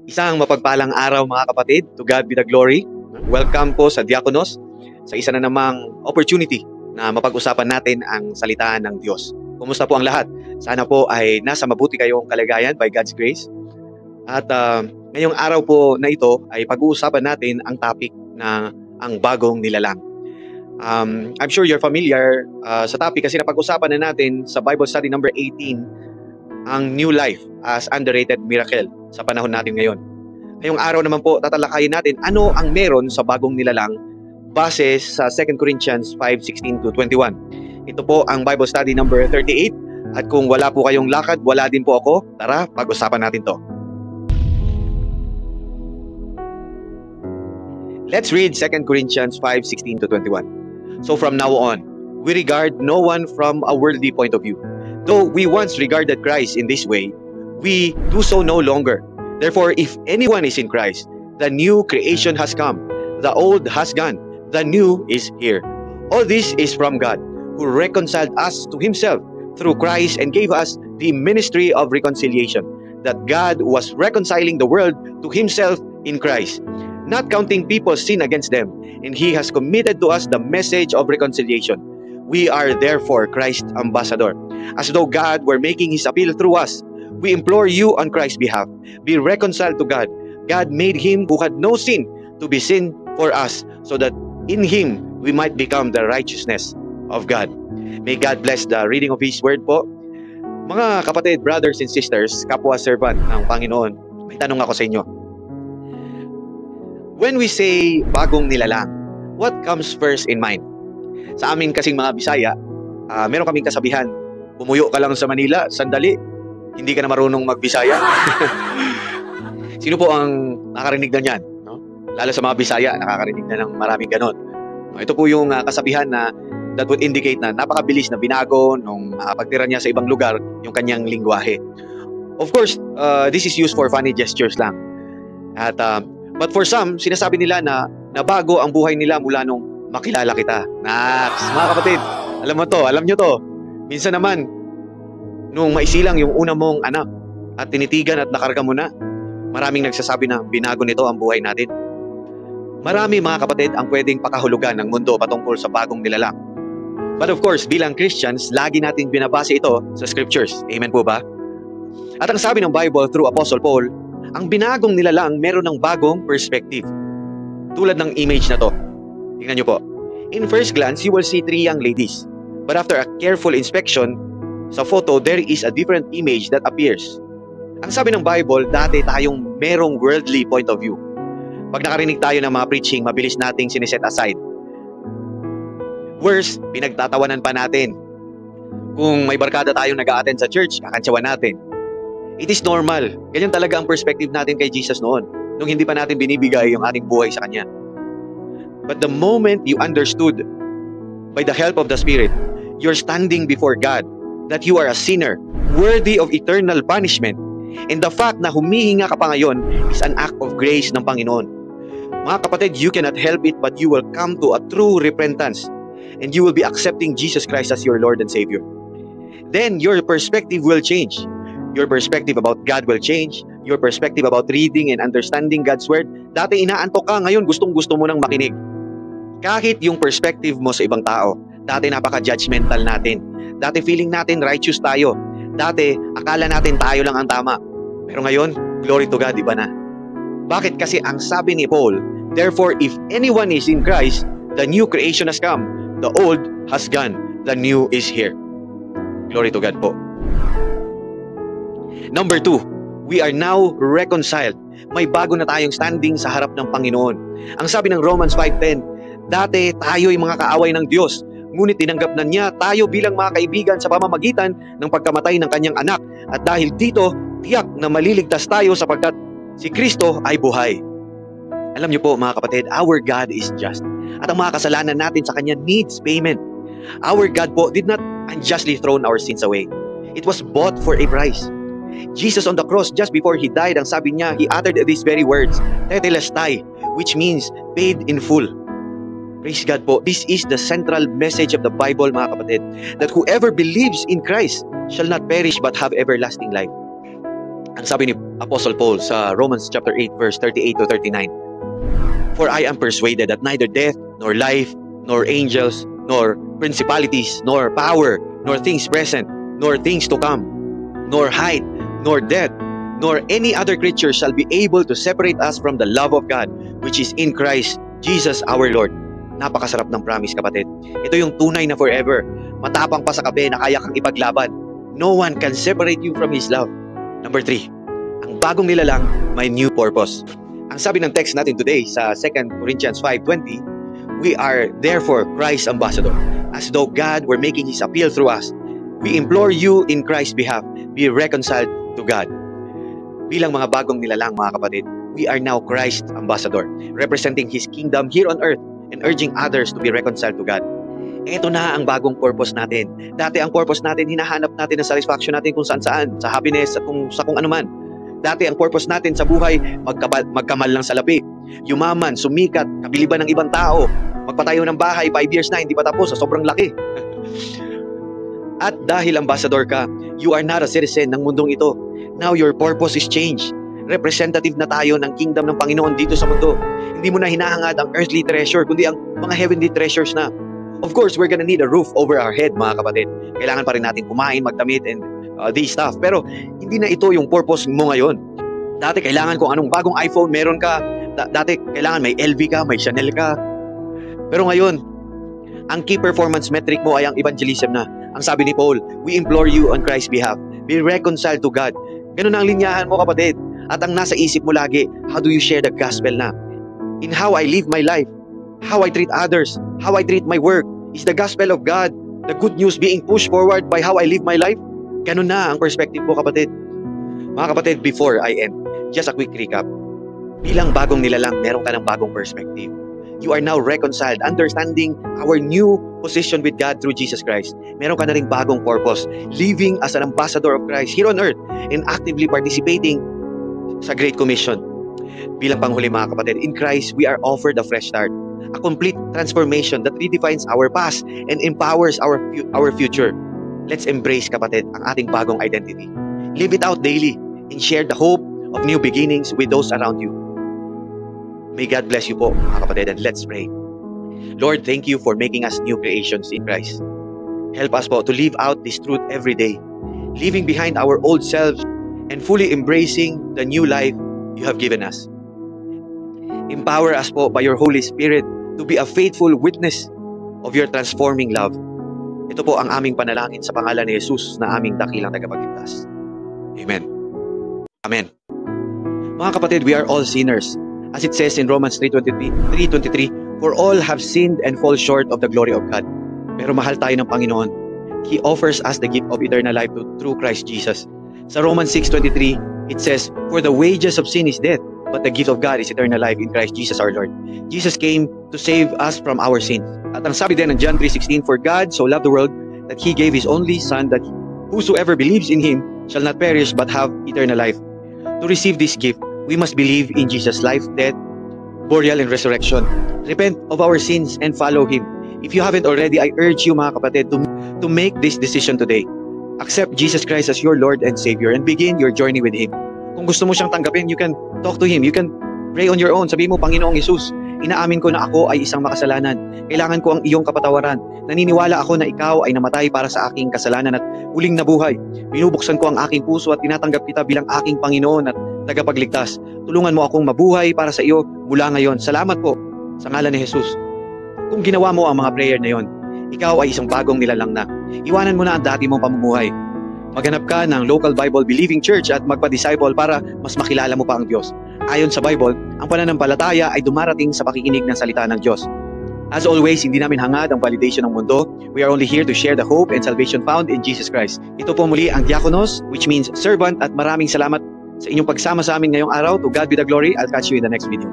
Isang mapagpalang araw mga kapatid, to God be the glory. Welcome po sa Diakonos, sa isa na namang opportunity na mapag-usapan natin ang salita ng Diyos. Kumusta po ang lahat? Sana po ay nasa mabuti kayong kalagayan by God's grace. At ngayong araw po na ito ay pag-uusapan natin ang topic na ang bagong nilalang. I'm sure you're familiar sa topic kasi napag-usapan na natin sa Bible study number 18 ang new life as underrated miracle sa panahon natin ngayon. Ngayong araw naman po, tatalakayin natin ano ang meron sa bagong nilalang base sa 2 Corinthians 5:16-21. Ito po ang Bible study number 38 at kung wala po kayong lakad, wala din po ako. Tara, pag-usapan natin to. Let's read 2 Corinthians 5:16-21. So from now on, we regard no one from a worldly point of view. Though we once regarded Christ in this way, we do so no longer. Therefore, if anyone is in Christ, the new creation has come, the old has gone, the new is here. All this is from God, who reconciled us to himself through Christ and gave us the ministry of reconciliation, that God was reconciling the world to himself in Christ, not counting people's sin against them, and he has committed to us the message of reconciliation. We are therefore Christ's ambassador. As though God were making his appeal through us, we implore you on Christ's behalf, be reconciled to God. God made him who had no sin to be sin for us, so that in him we might become the righteousness of God. May God bless the reading of his word po. Mga kapatid, brothers and sisters, kapwa servant ng Panginoon, may tanong ako sa inyo. When we say bagong nilalang, what comes first in mind? Sa amin kasing mga Bisaya, meron kaming kasabihan, pumuyo ka lang sa Manila, sandali, hindi ka na marunong mag-Bisaya. Sino po ang nakarinig na niyan? No? Lalo sa mga Bisaya, nakakarinig na ng maraming ganon. No, ito po yung kasabihan na that would indicate na napakabilis na binago nung pagtira niya sa ibang lugar yung kanyang lingwahe. Of course, this is used for funny gestures lang. At, but for some, sinasabi nila na nabago ang buhay nila mula nung makilala kita. Naks, mga kapatid, alam nyo to. Minsan naman, nung maisilang yung una mong anak at tinitigan at nakarga mo na, maraming nagsasabi na binago nito ang buhay natin. Marami mga kapatid ang pwedeng pakahulugan ng mundo patungkol sa bagong nilalang. But of course, bilang Christians, lagi natin binabase ito sa scriptures. Amen po ba? At ang sabi ng Bible through Apostle Paul, ang binagong nilalang meron ng bagong perspective. Tulad ng image na to. Tingnan nyo po. In first glance, you will see three young ladies. But after a careful inspection, sa photo, there is a different image that appears. Ang sabi ng Bible, dati tayong merong worldly point of view. Pag nakarinig tayo ng mga preaching, mabilis nating siniset aside. Worse, pinagtatawanan pa natin. Kung may barkada tayong nag-a-attend sa church, kakantsawan natin. It is normal. Ganyan talaga ang perspective natin kay Jesus noon, nung hindi pa natin binibigay yung ating buhay sa Kanya. But the moment you understood, by the help of the Spirit, you're standing before God, that you are a sinner, worthy of eternal punishment, and the fact na humihinga ka pa ngayon is an act of grace ng Panginoon. Mga kapatid, you cannot help it but you will come to a true repentance, and you will be accepting Jesus Christ as your Lord and Savior. Then your perspective will change. Your perspective about God will change. Your perspective about reading and understanding God's Word. Dati inaantok ka, ngayon gustong-gusto mo nang makinig. Kahit yung perspective mo sa ibang tao, dati napaka-judgmental natin. Dati feeling natin righteous tayo. Dati akala natin tayo lang ang tama. Pero ngayon, glory to God, iba na. Bakit? Kasi ang sabi ni Paul, therefore if anyone is in Christ, the new creation has come, the old has gone, the new is here. Glory to God po. Number 2, we are now reconciled. May bago na tayong standing sa harap ng Panginoon. Ang sabi ng Romans 5:10, dati tayo'y mga kaaway ng Diyos, ngunit tinanggap na niya tayo bilang mga kaibigan sa pamamagitan ng pagkamatay ng kanyang anak. At dahil dito, tiyak na maliligtas tayo sapagkat si Kristo ay buhay. Alam niyo po mga kapatid, our God is just. At ang mga kasalanan natin sa Kanya needs payment. Our God po did not unjustly throw our sins away. It was bought for a price. Jesus on the cross, just before He died, ang sabi niya, He uttered these very words, Tetelestai, which means paid in full. Praise God po. This is the central message of the Bible, mga kapatid, that whoever believes in Christ shall not perish but have everlasting life. Ang sabi ni Apostle Paul sa Romans chapter 8 verse 38 to 39. For I am persuaded that neither death, nor life, nor angels, nor principalities, nor power, nor things present, nor things to come, nor height, nor depth, nor any other creature shall be able to separate us from the love of God, which is in Christ Jesus our Lord. Napakasarap ng promise, kapatid. Ito yung tunay na forever. Matapang pa sa kape na kaya kang ipaglaban. No one can separate you from His love. Number 3, ang bagong nilalang may new purpose. Ang sabi ng text natin today sa 2 Corinthians 5:20, we are therefore Christ's ambassador, as though God were making His appeal through us. We implore you in Christ's behalf, be reconciled to God. Bilang mga bagong nilalang, mga kapatid, we are now Christ's ambassador, representing His kingdom here on earth and urging others to be reconciled to God. Ito na ang bagong purpose natin. Dati ang purpose natin, hinahanap natin ang satisfaction natin kung saan-saan, sa happiness, sa kung ano man. Dati ang purpose natin sa buhay, magkamal lang sa labi, yumaman, sumikat, kabiliban ng ibang tao, magpatayo ng bahay, 5 years na, hindi pa tapos, sa sobrang laki. At dahil ambassador ka, you are not a citizen ng mundong ito. Now your purpose is changed. Representative na tayo ng kingdom ng Panginoon dito sa mundo. Hindi mo na hinahangad ang earthly treasure, kundi ang mga heavenly treasures na. Of course, we're gonna need a roof over our head, mga kapatid. Kailangan pa rin natin kumain, magdamit, and these stuff. Pero hindi na ito yung purpose mo ngayon. Dati kailangan kung anong bagong iPhone meron ka. Dati kailangan may LV ka, may Chanel ka. Pero ngayon, ang key performance metric mo ay ang evangelism na. Ang sabi ni Paul, we implore you on Christ's behalf, be reconciled to God. Ganun ang linyahan mo, kapatid. At ang nasa isip mo lagi, how do you share the gospel na? In how I live my life, how I treat others, how I treat my work, is the gospel of God, the good news being pushed forward by how I live my life? Ganun na ang perspective mo, kapatid. Mga kapatid, before I end, just a quick recap. Bilang bagong nilalang, meron ka ng bagong perspective. You are now reconciled, understanding our new position with God through Jesus Christ. Meron ka na ring bagong purpose, living as an ambassador of Christ here on earth and actively participating sa Great Commission. Bilang panghuli, mga kapatid, in Christ, we are offered a fresh start, a complete transformation that redefines our past and empowers our future. Let's embrace, kapatid, ang ating bagong identity. Live it out daily and share the hope of new beginnings with those around you. May God bless you po, mga kapatid, and let's pray. Lord, thank you for making us new creations in Christ. Help us po to live out this truth every day, leaving behind our old selves and fully embracing the new life you have given us. Empower us po by your Holy Spirit to be a faithful witness of your transforming love. Ito po ang aming panalangin sa pangalan ni Jesus na aming dakilang tagapagligtas. Amen. Amen. Mga kapatid, we are all sinners. As it says in Romans 3:23, for all have sinned and fall short of the glory of God. Pero mahal tayo ng Panginoon. He offers us the gift of eternal life through Christ Jesus. Sa Romans 6:23, it says, for the wages of sin is death, but the gift of God is eternal life in Christ Jesus our Lord. Jesus came to save us from our sins. At ang sabi din ng John 3:16, for God so loved the world that He gave His only Son, that whosoever believes in Him shall not perish but have eternal life. To receive this gift, we must believe in Jesus' life, death, burial, and resurrection. Repent of our sins and follow Him. If you haven't already, I urge you, mga kapatid, to make this decision today. Accept Jesus Christ as your Lord and Savior and begin your journey with Him. Kung gusto mo siyang tanggapin, you can talk to Him. You can pray on your own. Sabihin mo, Panginoong Jesus, inaamin ko na ako ay isang makasalanan. Kailangan ko ang iyong kapatawaran. Naniniwala ako na ikaw ay namatay para sa aking kasalanan at huling nabuhay. Binubuksan ko ang aking puso at tinatanggap kita bilang aking Panginoon at tagapagligtas. Tulungan mo akong mabuhay para sa iyo mula ngayon. Salamat po sa ngalan ni Jesus. Kung ginawa mo ang mga prayer na yon, ikaw ay isang bagong nilalang na. Iwanan mo na ang dati mong pamumuhay. Maghanap ka ng local Bible-believing church at magpa-disciple para mas makilala mo pa ang Diyos. Ayon sa Bible, ang pananampalataya ay dumarating sa pakikinig ng salita ng Diyos. As always, hindi namin hangad ang validation ng mundo. We are only here to share the hope and salvation found in Jesus Christ. Ito po muli ang diakonos, which means servant, at maraming salamat sa inyong pagsama sa amin ngayong araw. To God be the glory. I'll catch you in the next video.